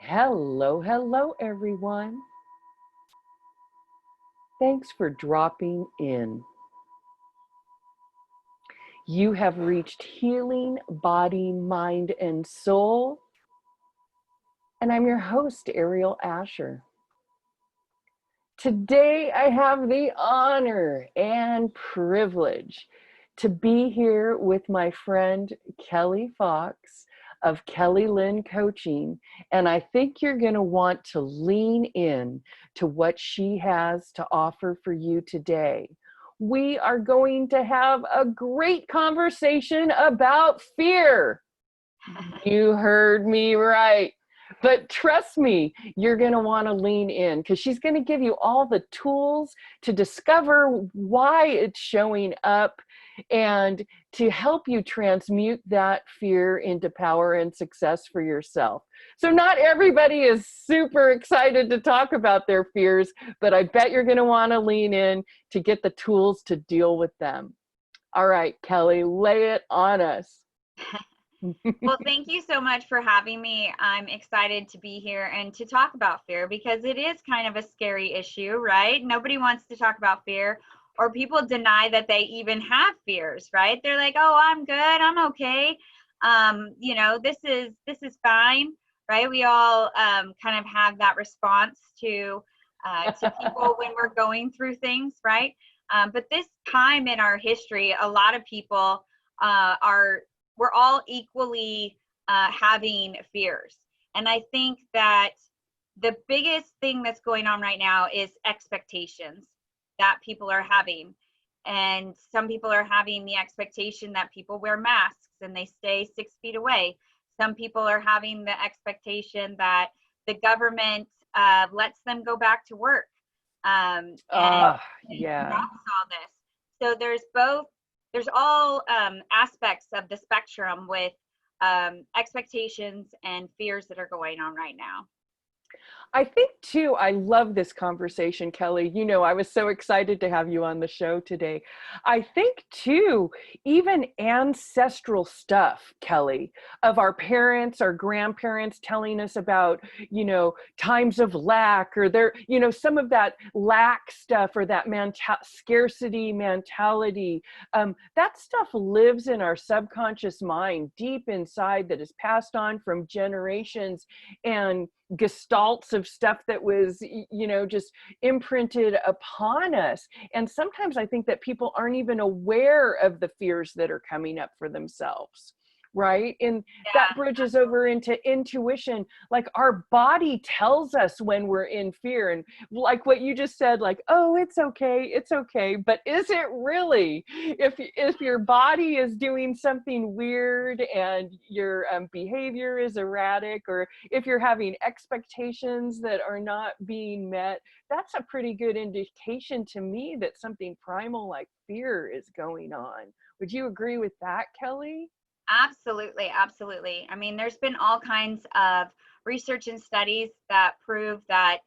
Hello, hello, everyone. Thanks for dropping in. You have reached Healing Body, Mind, and Soul, and I'm your host, Aeriol Ascher. Today, I have the honor and privilege to be here with my friend, Kelly Fox of Lynne Coaching, and I think you're going to want to lean in to what she has to offer for you today. We are going to have a great conversation about fear. You heard me right. But trust me, you're going to want to lean in because she's going to give you all the tools to discover why it's showing up and to help you transmute that fear into power and success for yourself. So not everybody is super excited to talk about their fears, but I bet you're going to want to lean in to get the tools to deal with them. All right, Kelly, lay it on us. Well, thank you so much for having me. I'm excited to be here and to talk about fear because it is kind of a scary issue, right? Nobody wants to talk about fear, or people deny that they even have fears, right? They're like, "Oh, I'm good. I'm okay. This is fine." Right? We all kind of have that response to people when we're going through things, right? But this time in our history, a lot of people we're all equally having fears. And I think that the biggest thing that's going on right now is expectations that people are having. And some people are having the expectation that people wear masks and they stay 6 feet away. Some people are having the expectation that the government lets them go back to work and Yeah. stops all this. So there's all aspects of the spectrum with expectations and fears that are going on right now. I think too, I love this conversation, Kelly. You know, I was so excited to have you on the show today. I think too, even ancestral stuff, Kelly, of our parents, our grandparents telling us about, times of lack or some of that lack stuff or that scarcity mentality. That stuff lives in our subconscious mind deep inside that is passed on from generations and gestalts of stuff that was just imprinted upon us. And sometimes I think that people aren't even aware of the fears that are coming up for themselves, right? And that bridges over into intuition. Like our body tells us when we're in fear, and like what you just said, like, oh, it's okay, but is it really? If your body is doing something weird and your behavior is erratic, or if you're having expectations that are not being met, that's a pretty good indication to me that something primal like fear is going on. Would you agree with that, Kelly? Absolutely, absolutely. I mean, there's been all kinds of research and studies that prove that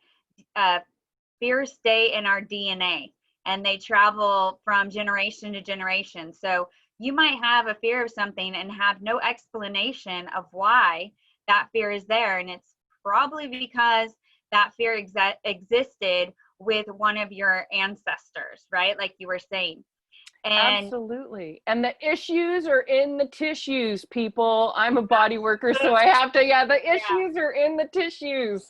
fears stay in our DNA and they travel from generation to generation. So you might have a fear of something and have no explanation of why that fear is there. And it's probably because that fear existed with one of your ancestors, right? Like you were saying. And absolutely. And the issues are in the tissues, people. I'm a body worker, so I have to, the issues are in the tissues.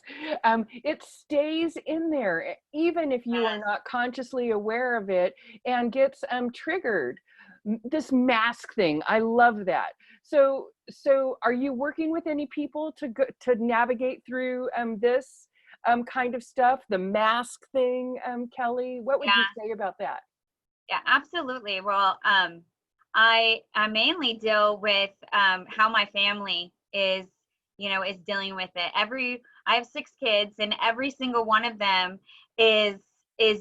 It stays in there, even if you are not consciously aware of it, and gets triggered. This mask thing, I love that. So are you working with any people to navigate through this kind of stuff, the mask thing, Kelly? What would you say about that? Yeah, absolutely. Well, I mainly deal with how my family is dealing with it. I have 6 kids, and every single one of them is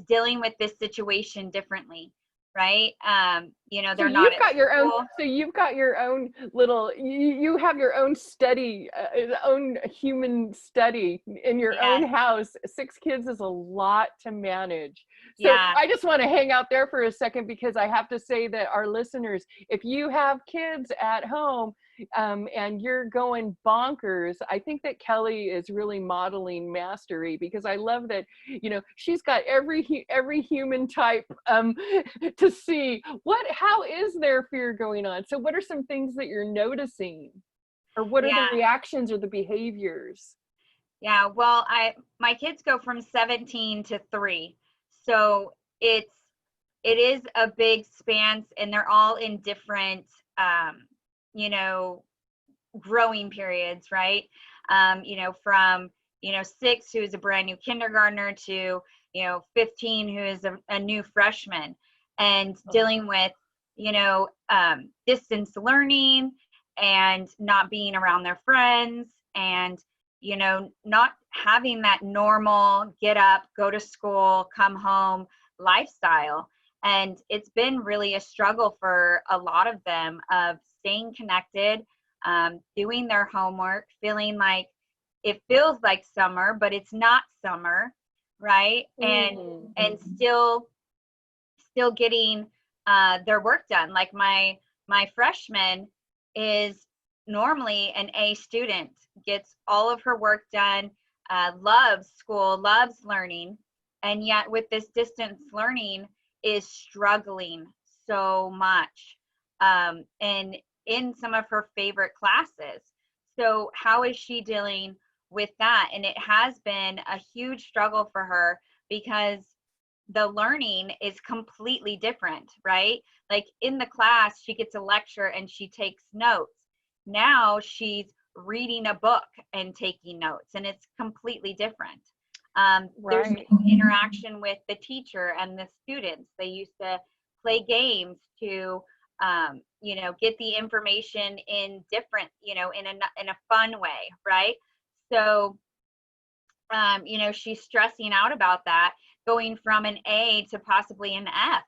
dealing with this situation differently, right? They're not at school. So you've got your own little. You have your own study, own human study in your own house. 6 kids is a lot to manage. So Yeah. I just want to hang out there for a second, because I have to say that our listeners, if you have kids at home and you're going bonkers, I think that Kelly is really modeling mastery, because I love that, she's got every human type to see how is their fear going on. So what are some things that you're noticing, or what are the Yeah. reactions or the behaviors? Yeah. Well, my kids go from 17 to 3. So it is a big span, and they're all in different you know, growing periods, right? From 6, who is a brand new kindergartner, to 15, who is a new freshman, and dealing with distance learning, and not being around their friends, and not having that normal get up, go to school, come home lifestyle. And it's been really a struggle for a lot of them, of staying connected, doing their homework, feeling like it feels like summer, but it's not summer, right? And still getting their work done. Like my freshman is normally an A student, gets all of her work done, loves school, loves learning, and yet with this distance learning is struggling so much, and in some of her favorite classes. So how is she dealing with that? And it has been a huge struggle for her, because the learning is completely different, right? Like in the class, she gets a lecture and she takes notes. Now she's reading a book and taking notes, and it's completely different. There's Right. no interaction with the teacher and the students. They used to play games to, get the information in different, in a fun way, right? So, she's stressing out about that, going from an A to possibly an F,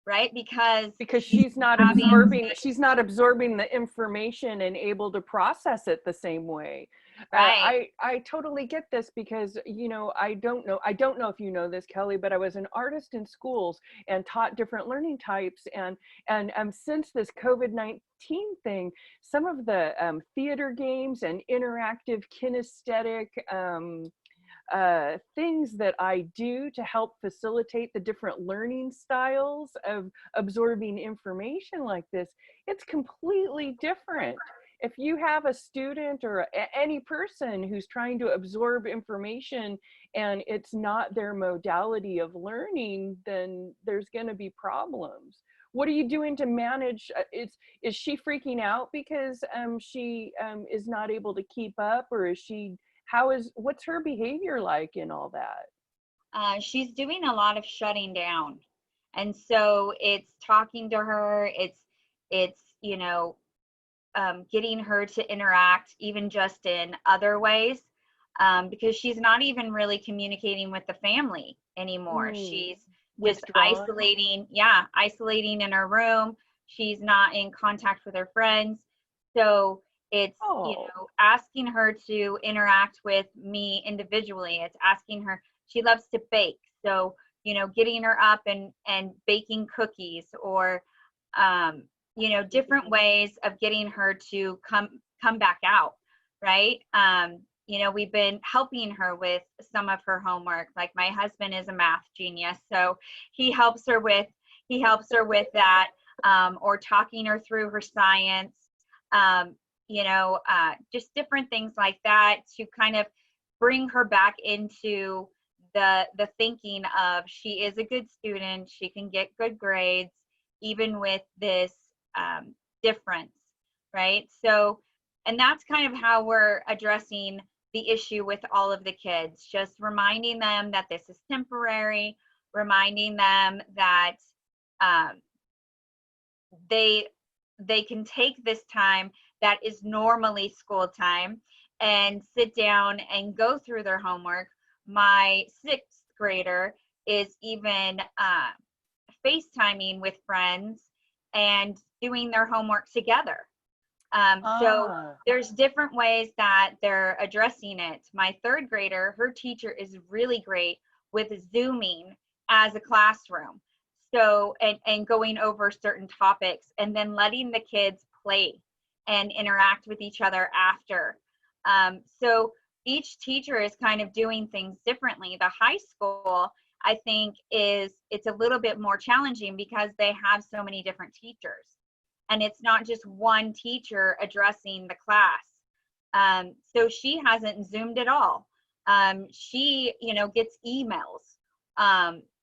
right? Because Because she's having she's not absorbing the information and able to process it the same way. right. I totally get this, because I don't know if you know this, Kelly, but I was an artist in schools and taught different learning types, and since this COVID-19 thing, some of the theater games and interactive kinesthetic things that I do to help facilitate the different learning styles of absorbing information like this, it's completely different. If you have a student or any person who's trying to absorb information and it's not their modality of learning, then there's going to be problems. What are you doing to manage? Is she freaking out because she is not able to keep up, or is she what's her behavior like in all that? She's doing a lot of shutting down, and so it's talking to her. It's getting her to interact, even just in other ways, because she's not even really communicating with the family anymore. She's just Withdrawn. isolating in her room. She's not in contact with her friends. So it's, Oh, asking her to interact with me individually. It's asking her, she loves to bake. So, getting her up and baking cookies, or, different ways of getting her to come back out, right? We've been helping her with some of her homework. Like my husband is a math genius, so he helps her with that, or talking her through her science, just different things like that, to kind of bring her back into the thinking of, she is a good student, she can get good grades even with this difference, right? So, and that's kind of how we're addressing the issue with all of the kids, just reminding them that this is temporary, reminding them that um, they can take this time that is normally school time and sit down and go through their homework. My 6th grader is even FaceTiming with friends and doing their homework together. So ah, there's different ways that they're addressing it. My 3rd grader, her teacher is really great with Zooming as a classroom. So, and going over certain topics, and then letting the kids play and interact with each other after. So each teacher is kind of doing things differently. The high school, I think, it's a little bit more challenging because they have so many different teachers, and it's not just one teacher addressing the class. So she hasn't Zoomed at all. She, gets emails,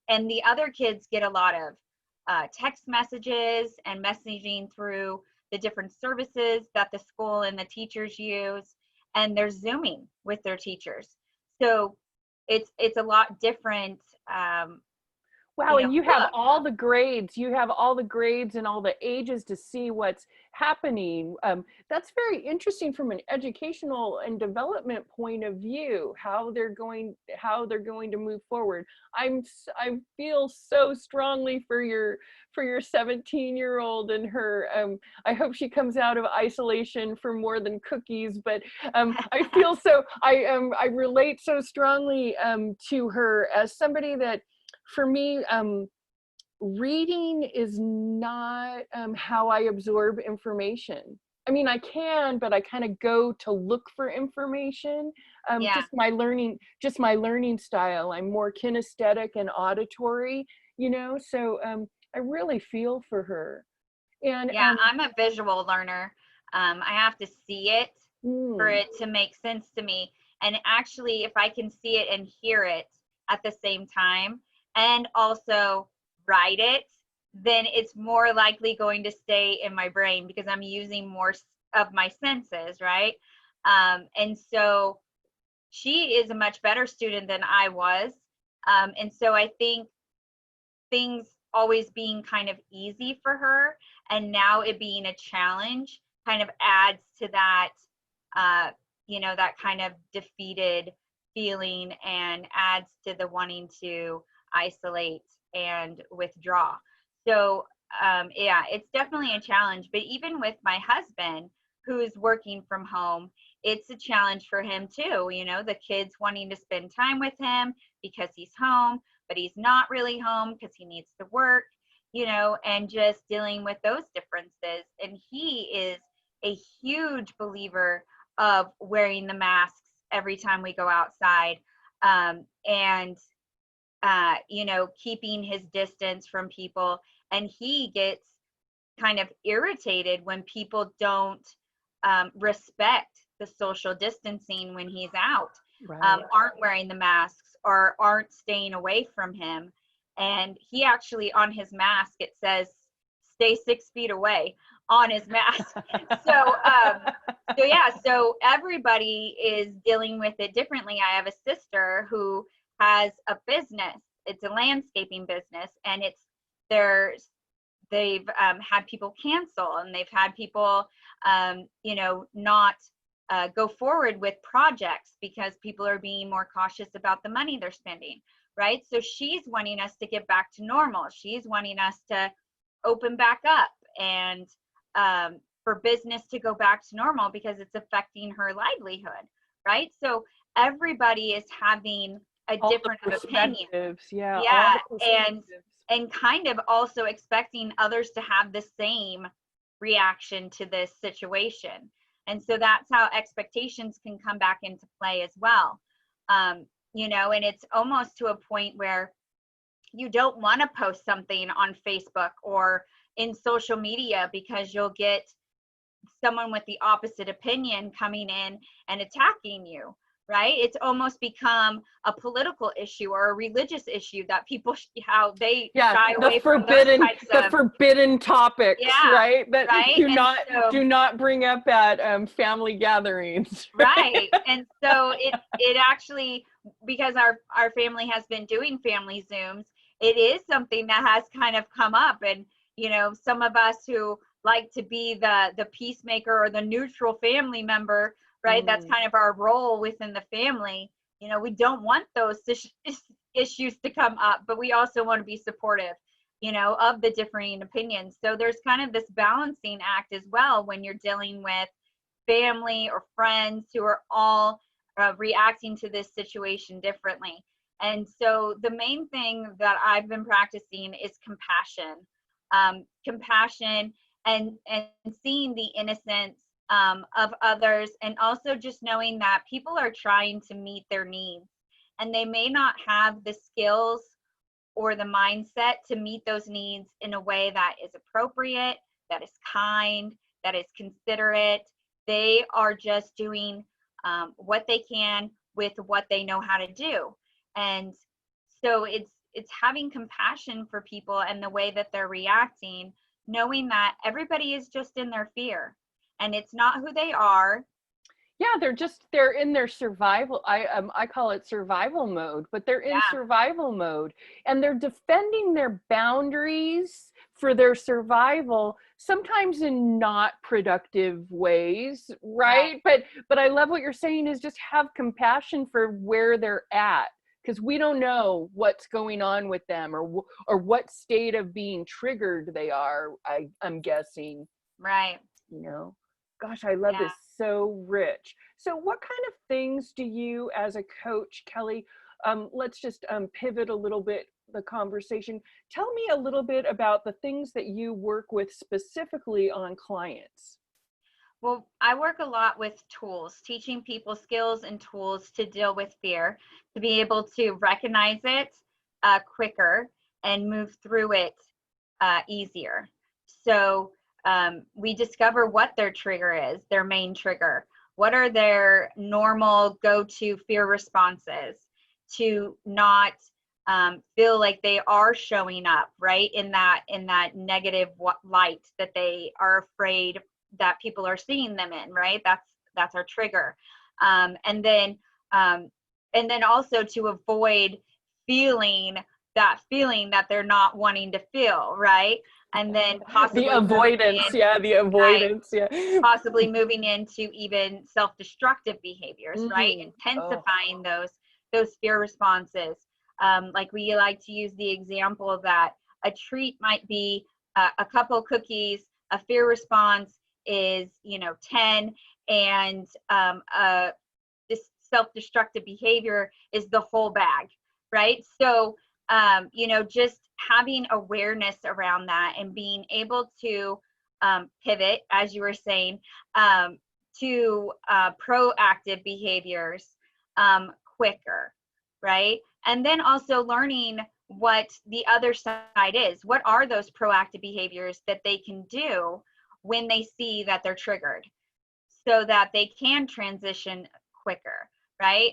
and the other kids get a lot of text messages and messaging through the different services that the school and the teachers use, and they're Zooming with their teachers. So it's a lot different. Wow, and you have Look. all the grades. You have all the grades and all the ages to see what's happening. That's very interesting from an educational and development point of view. How they're going to move forward. I feel so strongly for your 17-year-old and her. I hope she comes out of isolation for more than cookies. But I feel so. I relate so strongly to her as somebody that. For me, reading is not how I absorb information. I mean, I can, but I kind of go to look for information. Yeah. Just my learning style. I'm more kinesthetic and auditory, so I really feel for her. And yeah, I'm a visual learner. I have to see it for it to make sense to me. And actually, if I can see it and hear it at the same time, and also write it, then it's more likely going to stay in my brain because I'm using more of my senses, right? And so she is a much better student than I was. And so I think things always being kind of easy for her, and now it being a challenge kind of adds to that, that kind of defeated feeling, and adds to the wanting to isolate and withdraw. So yeah, it's definitely a challenge. But even with my husband, who's working from home, it's a challenge for him too. The kids wanting to spend time with him because he's home, but he's not really home because he needs to work, and just dealing with those differences. And he is a huge believer of wearing the masks every time we go outside, and keeping his distance from people. And he gets kind of irritated when people don't respect the social distancing when he's out, right. aren't wearing the masks or aren't staying away from him. And he actually, on his mask, it says, "Stay 6 feet away" on his mask. So everybody is dealing with it differently. I have a sister who has a business. It's a landscaping business, and they've had people cancel, and they've had people not go forward with projects because people are being more cautious about the money they're spending, right? So she's wanting us to get back to normal. She's wanting us to open back up, and for business to go back to normal because it's affecting her livelihood, right? So everybody is having a All different the opinion. perspectives, yeah, Yeah, all the perspectives. and kind of also expecting others to have the same reaction to this situation. And so that's how expectations can come back into play as well. And it's almost to a point where you don't want to post something on Facebook or in social media because you'll get someone with the opposite opinion coming in and attacking you, right? It's almost become a political issue or a religious issue that people how they shy away from those types of the forbidden topics, yeah, right? That right? do not bring up at family gatherings. Right. And so it actually, because our family has been doing family Zooms, it is something that has kind of come up. And some of us who like to be the peacemaker or the neutral family member, right? That's kind of our role within the family. We don't want those issues to come up, but we also want to be supportive, of the differing opinions. So there's kind of this balancing act as well when you're dealing with family or friends who are all reacting to this situation differently. And so the main thing that I've been practicing is compassion, compassion and seeing the innocence of others, and also just knowing that people are trying to meet their needs and they may not have the skills or the mindset to meet those needs in a way that is appropriate, that is kind, that is considerate. They are just doing what they can with what they know how to do. And so it's having compassion for people and the way that they're reacting, knowing that everybody is just in their fear and it's not who they are. Yeah, they're in their survival. I call it survival mode, but they're in Yeah, survival mode, and they're defending their boundaries for their survival, sometimes in not productive ways, right. right? But I love what you're saying, is just have compassion for where they're at, because we don't know what's going on with them, or what state of being triggered they are. I'm guessing, Right. you know. Gosh, I love Yeah. this. So rich. So what kind of things do you, as a coach, Kelly, let's just pivot a little bit the conversation. Tell me a little bit about the things that you work with specifically on clients. Well, I work a lot with tools, teaching people skills and tools to deal with fear, to be able to recognize it quicker and move through it easier. So we discover what their trigger is, their main trigger. What are their normal go-to fear responses to not feel like they are showing up, right, in that negative light that they are afraid that people are seeing them in, right? That's our trigger. And then also to avoid feeling that they're not wanting to feel, right? And then The possibly moving avoidance, in, yeah, the right, avoidance, yeah. possibly moving into even self-destructive behaviors, right? Oh, Intensifying those fear responses. Like we like to use the example that a treat might be a couple cookies, a fear response is 10, and this self-destructive behavior is the whole bag, right? So just having awareness around that and being able to pivot, as you were saying, to proactive behaviors quicker, right? And then also learning what the other side is. What are those proactive behaviors that they can do when they see that they're triggered, so that they can transition quicker, right?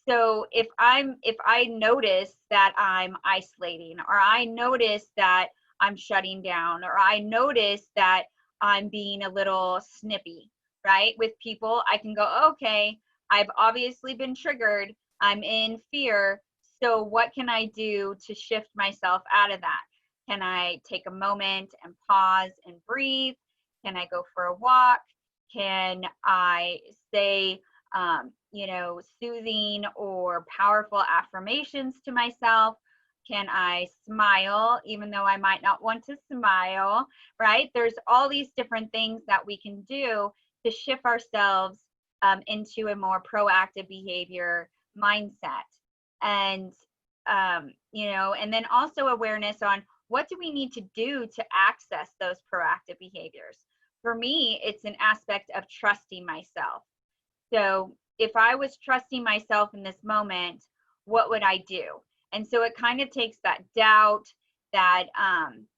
So if I notice that I'm isolating, or I notice that I'm shutting down, or I notice that I'm being a little snippy, right, with people, I can go, okay, I've obviously been triggered, I'm in fear, so what can I do to shift myself out of that? Can I take a moment and pause and breathe? Can I go for a walk? Can I say, soothing or powerful affirmations to myself? Can I smile, even though I might not want to smile, right? There's all these different things that we can do to shift ourselves into a more proactive behavior mindset. And, and then also awareness on what do we need to do to access those proactive behaviors. For me, it's an aspect of trusting myself. So if I was trusting myself in this moment, what would I do? And so it kind of takes that doubt, that,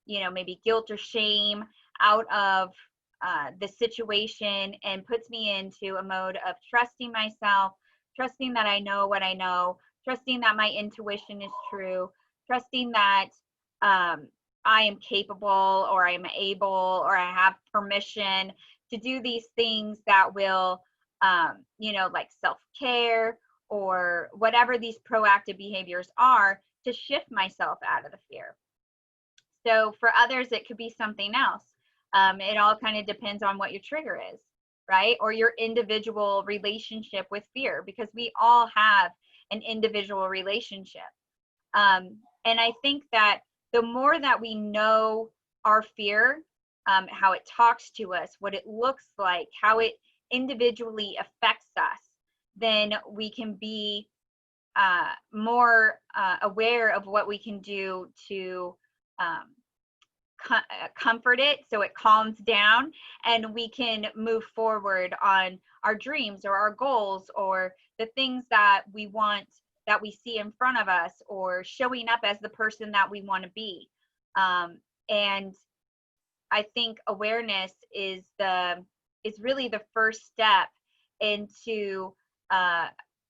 maybe guilt or shame out of the situation, and puts me into a mode of trusting myself, trusting that I know what I know, trusting that my intuition is true, trusting that I am capable, or I am able, or I have permission to do these things that will, like self-care or whatever these proactive behaviors are, to shift myself out of the fear. So for others, it could be something else. It all kind of depends on what your trigger is, right? Or your individual relationship with fear, because we all have an individual relationship. And I think that the more that we know our fear, how it talks to us, what it looks like, how it individually affects us, then we can be more aware of what we can do to comfort it so it calms down, and we can move forward on our dreams or our goals or the things that we want, that we see in front of us, or showing up as the person that we want to be. And I think awareness is really the first step into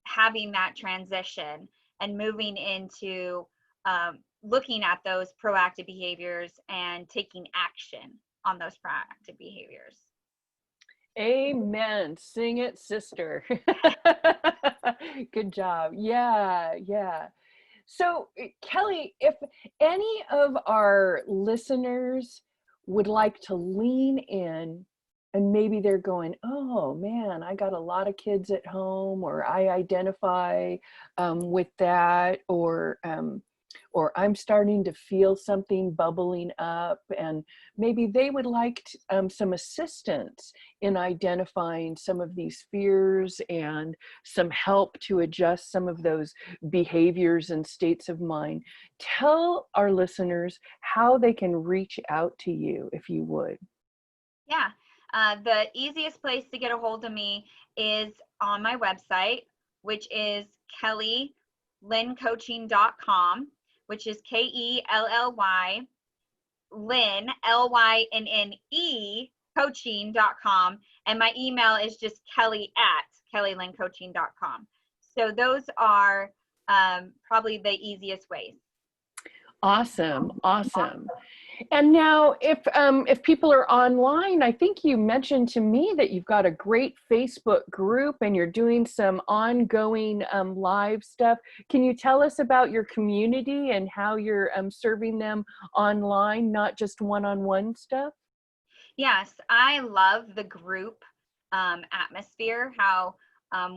having that transition and moving into looking at those proactive behaviors and taking action on those proactive behaviors. Amen. Sing it, sister. Good job. Yeah, yeah. So, Kelly, if any of our listeners would like to lean in, and maybe they're going, oh man, I got a lot of kids at home, or I identify with that, or I'm starting to feel something bubbling up, and maybe they would like some assistance in identifying some of these fears and some help to adjust some of those behaviors and states of mind. Tell our listeners how they can reach out to you, if you would. Yeah, the easiest place to get a hold of me is on my website, which is kellylynnecoaching.com, which is Kelly, Lynne, Lynne, coaching.com. And my email is just kelly@kellylynnecoaching.com. So those are probably the easiest ways. Awesome, awesome. And now, if people are online, I think you mentioned to me that you've got a great Facebook group and you're doing some ongoing live stuff. Can you tell us about your community and how you're serving them online, not just one-on-one stuff? Yes, I love the group atmosphere, how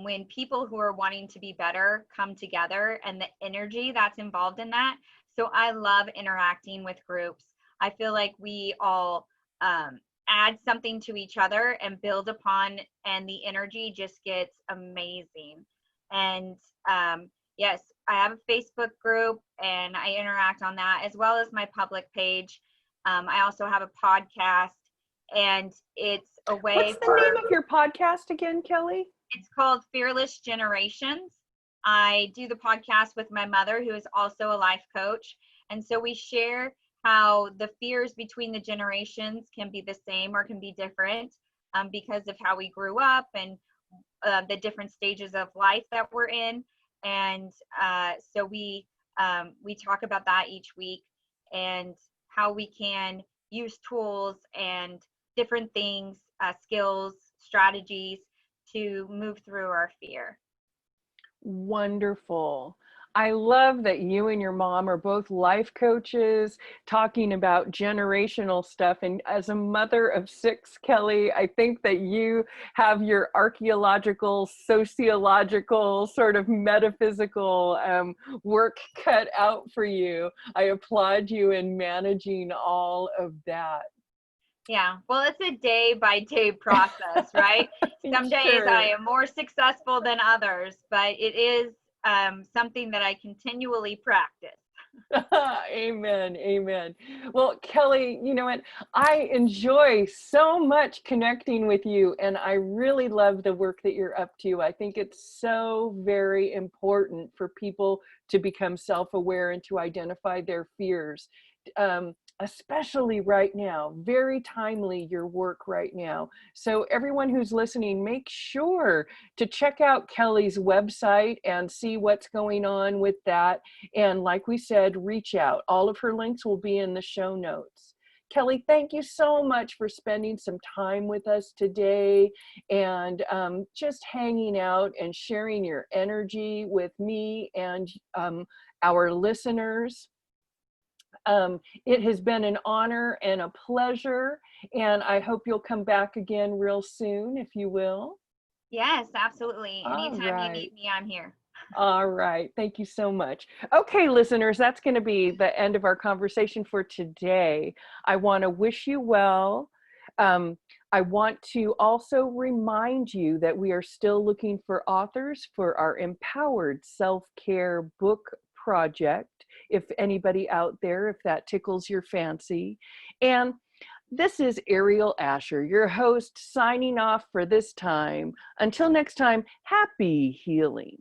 when people who are wanting to be better come together and the energy that's involved in that. So I love interacting with groups. I feel like we all add something to each other and build upon, and the energy just gets amazing. And yes, I have a Facebook group and I interact on that, as well as my public page. I also have a podcast, and it's a way. What's the name of your podcast again, Kelly? It's called Fearless Generations. I do the podcast with my mother, who is also a life coach. And so we share how the fears between the generations can be the same or can be different because of how we grew up and the different stages of life that we're in. And so we talk about that each week, and how we can use tools and different things, skills, strategies to move through our fear. Wonderful. I love that you and your mom are both life coaches talking about generational stuff. And as a mother of 6, Kelly, I think that you have your archaeological, sociological, sort of metaphysical work cut out for you. I applaud you in managing all of that. Yeah, well, it's a day by day process, right? Some days Sure. I am more successful than others, but it is something that I continually practice. Amen. Amen. Well, Kelly, you know what? I enjoy so much connecting with you, and I really love the work that you're up to. I think it's so very important for people to become self-aware and to identify their fears. Especially right now, very timely, your work right now. So everyone who's listening, make sure to check out Kelly's website and see what's going on with that. And like we said, reach out. All of her links will be in the show notes. Kelly, thank you so much for spending some time with us today and just hanging out and sharing your energy with me and our listeners. It has been an honor and a pleasure, and I hope you'll come back again real soon, if you will. Yes, absolutely. Anytime you Right. need me, I'm here. All right. Thank you so much. Okay, listeners, that's going to be the end of our conversation for today. I want to wish you well. I want to also remind you that we are still looking for authors for our Empowered Self-Care book project. If anybody out there, if that tickles your fancy. And this is Aeriol Ascher, your host, signing off for this time. Until next time, happy healing.